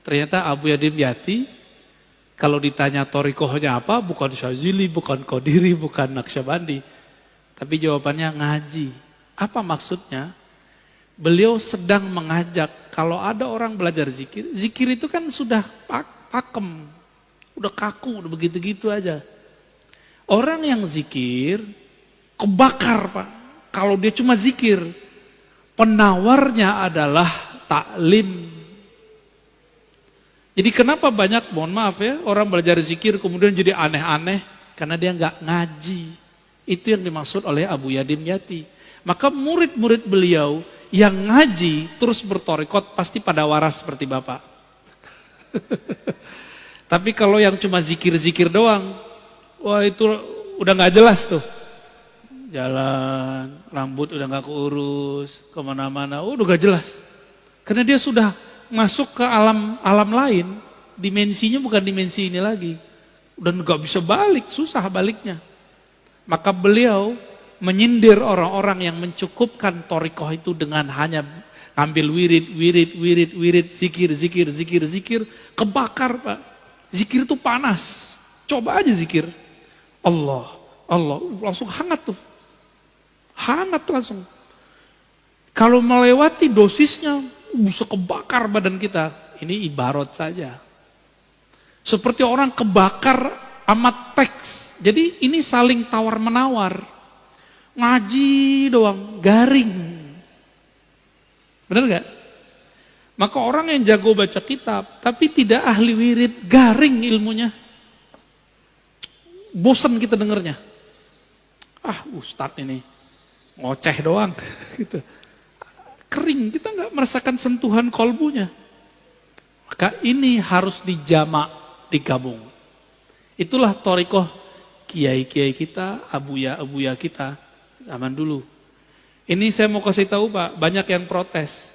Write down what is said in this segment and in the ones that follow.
Ternyata Abu Yadim Yati, kalau ditanya torikohnya apa, bukan Syazili, bukan Qadiri, bukan Naqsyabandi. Tapi jawabannya ngaji. Apa maksudnya? Beliau sedang mengajak, kalau ada orang belajar zikir, zikir itu kan sudah pakem, udah kaku, udah begitu-gitu aja. Orang yang zikir, kebakar Pak. Kalau dia cuma zikir, penawarnya adalah taklim. Jadi kenapa banyak, mohon maaf ya, orang belajar zikir kemudian jadi aneh-aneh, karena dia nggak ngaji. Itu yang dimaksud oleh Abu Yadim Yati. Maka murid-murid beliau yang ngaji terus bertorikot pasti pada waras seperti Bapak. Tapi kalau yang cuma zikir-zikir doang, wah itu udah nggak jelas tuh. Jalan, rambut udah nggak keurus, kemana-mana, udah nggak jelas. Karena dia sudah masuk ke alam lain, dimensinya bukan dimensi ini lagi. Udah nggak bisa balik, susah baliknya. Maka beliau menyindir orang-orang yang mencukupkan torikoh itu dengan hanya ambil wirid, zikir, kebakar Pak. Zikir itu panas, coba aja zikir. Allah, langsung hangat tuh. Hangat langsung. Kalau melewati dosisnya, bisa kebakar badan kita. Ini ibarat saja. Seperti orang kebakar amat teks. Jadi ini saling tawar-menawar. Ngaji doang, garing. Benar gak? Maka orang yang jago baca kitab, tapi tidak ahli wirid, garing ilmunya. Bosan kita dengernya. Ustadz ini ngoceh doang. Gitu. Kering, kita gak merasakan sentuhan kolbunya. Maka ini harus dijamak, digabung. Itulah thariqah kiai-kiai kita, abuya-abuya kita zaman dulu. Ini saya mau kasih tahu Pak, banyak yang protes.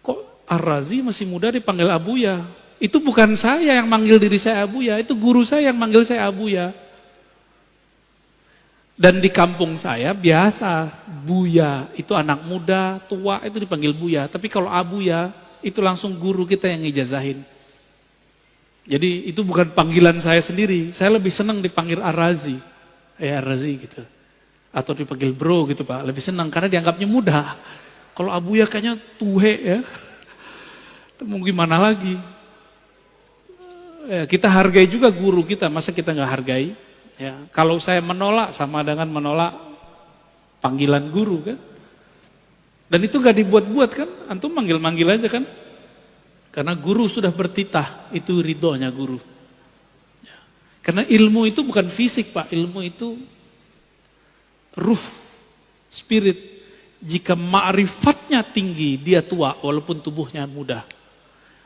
Kok Ar-Razi masih muda dipanggil abuya? Itu bukan saya yang manggil diri saya abuya, itu guru saya yang manggil saya abuya. Dan di kampung saya biasa, buya, itu anak muda, tua, itu dipanggil buya. Tapi kalau abuya, itu langsung guru kita yang ngijazahin. Jadi itu bukan panggilan saya sendiri, saya lebih senang dipanggil Ar-Razi. Ar-Razi gitu. Atau dipanggil bro gitu Pak, lebih senang karena dianggapnya muda. Kalau abuya kayaknya tuhe ya. Mau gimana lagi? Ya, kita hargai juga guru kita, masa kita nggak hargai? Ya, kalau saya menolak sama dengan menolak panggilan guru kan. Dan itu gak dibuat-buat kan, antum manggil-manggil aja kan. Karena guru sudah bertitah, itu ridhonya guru. Ya. Karena ilmu itu bukan fisik Pak, ilmu itu ruh, spirit. Jika ma'rifatnya tinggi, dia tua walaupun tubuhnya muda.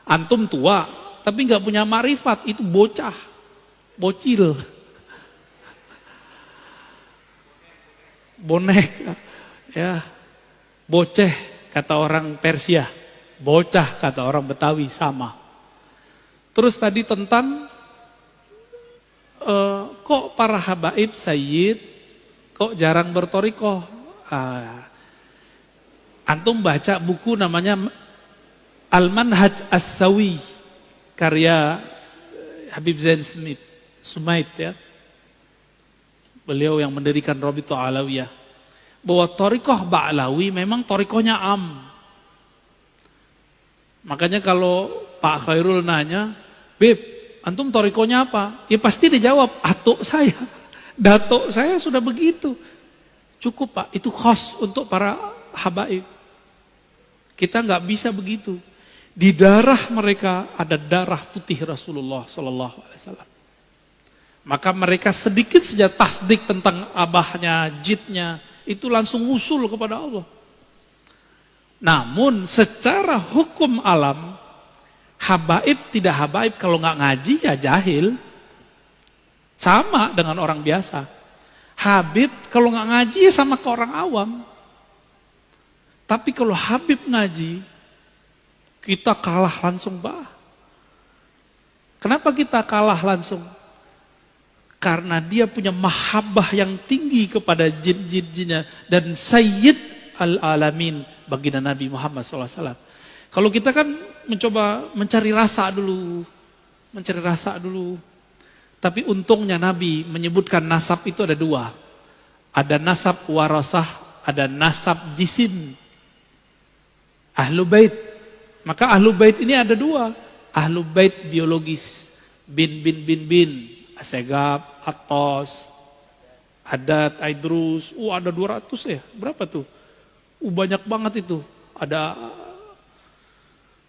Antum tua, tapi gak punya ma'rifat, itu bocah, bocil. Bonek, ya, boceh kata orang Persia, bocah kata orang Betawi, sama. Terus tadi tentang kok para habaib sayyid kok jarang bertorikoh. Antum baca buku namanya Al-Manhaj As-Sawi karya Habib Zain Sumait ya. Beliau yang mendirikan Rabitul Alawiyah. Bahwa thariqah Ba'lawi memang thariqahnya am. Makanya kalau Pak Khairul nanya, Beb, antum thariqahnya apa? Ya pasti dijawab, atuk saya. Datuk saya sudah begitu. Cukup Pak, itu khas untuk para habaib. Kita nggak bisa begitu. Di darah mereka ada darah putih Rasulullah SAW. Maka mereka sedikit saja tasdik tentang abahnya, jidnya, itu langsung usul kepada Allah. Namun secara hukum alam, habaib tidak habaib kalau nggak ngaji ya jahil. Sama dengan orang biasa. Habib kalau nggak ngaji ya sama ke orang awam. Tapi kalau Habib ngaji, kita kalah langsung bah. Kenapa kita kalah langsung? Karena dia punya mahabbah yang tinggi kepada jin-jinnya dan Sayyid al-Alamin baginda Nabi Muhammad SAW. Kalau kita kan mencoba mencari rasa dulu. Mencari rasa dulu. Tapi untungnya Nabi menyebutkan nasab itu ada dua. Ada nasab warasah, ada nasab jisim. Ahlu bait. Maka ahlu bait ini ada dua. Ahlu bait biologis. Bin. Asegab, Atos, Haddad, Aidrus. Ada 200 ya. Berapa tuh? Banyak banget itu. Ada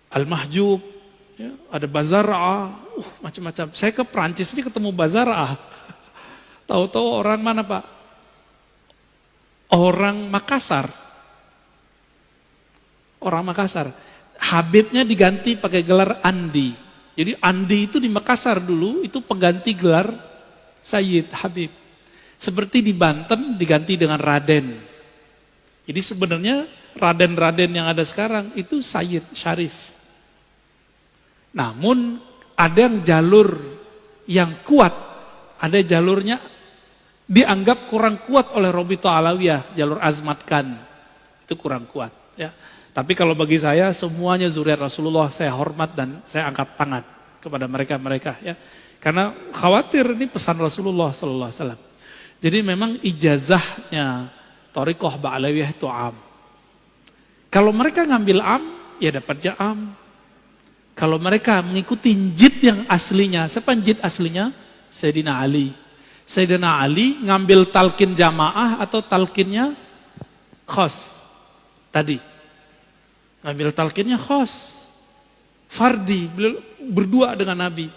Al-Mahjub, ya, ada Bazara'ah, macam-macam. Saya ke Prancis ini ketemu Bazara'ah. Tahu-tahu orang mana Pak? Orang Makassar. Orang Makassar. Habibnya diganti pakai gelar Andi. Jadi Andi itu di Makassar dulu, itu pengganti gelar Sayyid Habib. Seperti di Banten diganti dengan Raden. Jadi sebenarnya Raden-Raden yang ada sekarang itu Sayyid Syarif. Namun ada yang jalur yang kuat, ada jalurnya dianggap kurang kuat oleh Robito Alawiyah, jalur Azmat Khan. Itu kurang kuat. Ya. Tapi kalau bagi saya semuanya zuriat Rasulullah, saya hormat dan saya angkat tangan kepada mereka-mereka. Ya. Karena khawatir ini pesan Rasulullah Sallallahu Alaihi Wasallam. Jadi memang ijazahnya Thariqah Ba'alawiyah itu am. Kalau mereka ngambil am, ya dapatnya am. Kalau mereka mengikuti jid yang aslinya, siapa jid aslinya? Sayyidina Ali. Sayyidina Ali ngambil talqin jamaah atau talqinnya khos? Tadi. Ngambil talqinnya khos. Fardi, beliau berdua dengan Nabi.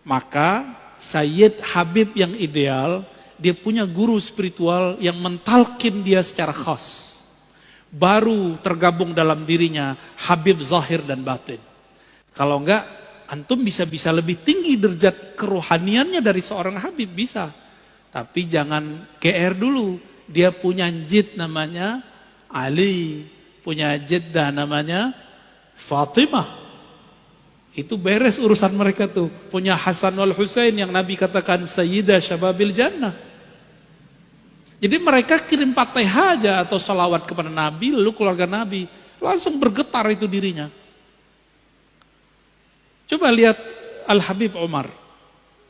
Maka Sayyid Habib yang ideal, dia punya guru spiritual yang mentalkin dia secara khas. Baru tergabung dalam dirinya Habib zahir dan batin. Kalau enggak, antum bisa lebih tinggi derajat kerohaniannya dari seorang Habib, bisa. Tapi jangan GR dulu. Dia punya jid namanya Ali, punya jiddah namanya Fatimah. Itu beres urusan mereka tuh. Punya Hasan wal Husain yang Nabi katakan Sayyidah Syababil Jannah. Jadi mereka kirim Fatihah aja atau salawat kepada Nabi, lalu keluarga Nabi. Langsung bergetar itu dirinya. Coba lihat Al-Habib Umar.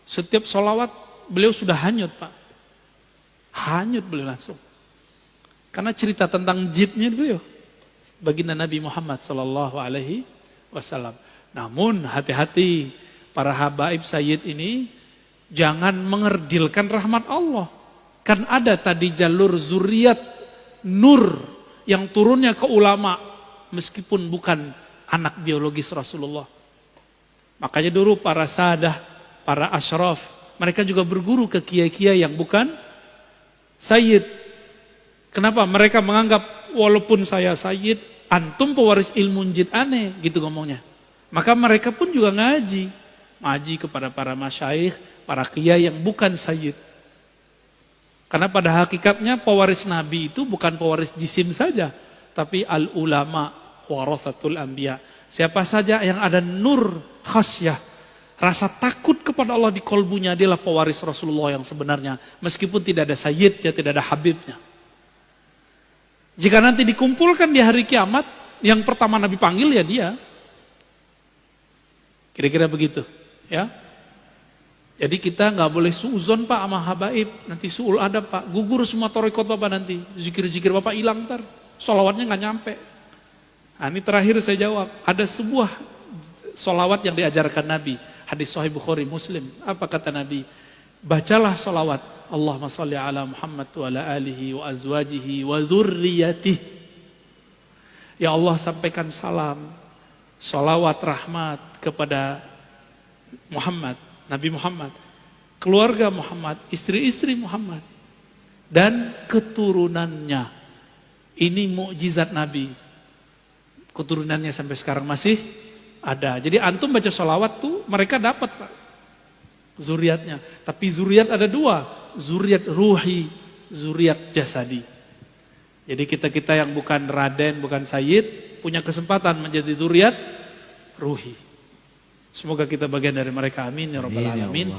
Setiap salawat beliau sudah hanyut Pak. Hanyut beliau langsung. Karena cerita tentang jidnya beliau. Baginda Nabi Muhammad Sallallahu Alaihi Wasallam. Namun hati-hati para habaib Sayyid ini. Jangan mengerdilkan rahmat Allah. Kan ada tadi jalur zuriat nur yang turunnya ke ulama meskipun bukan anak biologis Rasulullah. Makanya dulu para sadah, para asyraf, mereka juga berguru ke kiai-kiai yang bukan sayyid. Kenapa? Mereka menganggap walaupun saya sayyid, antum pewaris ilmu jid aneh, gitu ngomongnya. Maka mereka pun juga ngaji kepada para masyaikh, para kiai yang bukan sayyid. Karena pada hakikatnya pewaris Nabi itu bukan pewaris jisim saja, tapi al-ulama warasatul anbiya. Siapa saja yang ada nur khasyah, rasa takut kepada Allah di kolbunya, adalah pewaris Rasulullah yang sebenarnya. Meskipun tidak ada sayyidnya, tidak ada habibnya. Jika nanti dikumpulkan di hari kiamat, yang pertama Nabi panggil ya dia. Kira-kira begitu, ya. Jadi kita nggak boleh suuzon Pak sama habaib, nanti suul adab Pak, gugur semua thariqat Bapak nanti, zikir-zikir Bapak hilang ntar, sholawatnya nggak nyampe. Nah, ini terakhir saya jawab, ada sebuah sholawat yang diajarkan Nabi, hadis Sahih Bukhari Muslim. Apa kata Nabi? Bacalah sholawat, Allahumma sholli ala Muhammad wa ala alihi wa azwajihi wa dzurriyyatihi. Ya Allah, sampaikan salam, sholawat rahmat kepada Muhammad, Nabi Muhammad, keluarga Muhammad, istri-istri Muhammad, dan keturunannya. Ini mukjizat Nabi. Keturunannya sampai sekarang masih ada. Jadi antum baca sholawat tuh mereka dapat Pak, zuriatnya. Tapi zuriat ada dua, zuriat ruhi, zuriat jasadi. Jadi kita yang bukan Raden, bukan Sayyid, punya kesempatan menjadi zuriat ruhi. Semoga kita bagian dari mereka, amin ya rabbal alamin.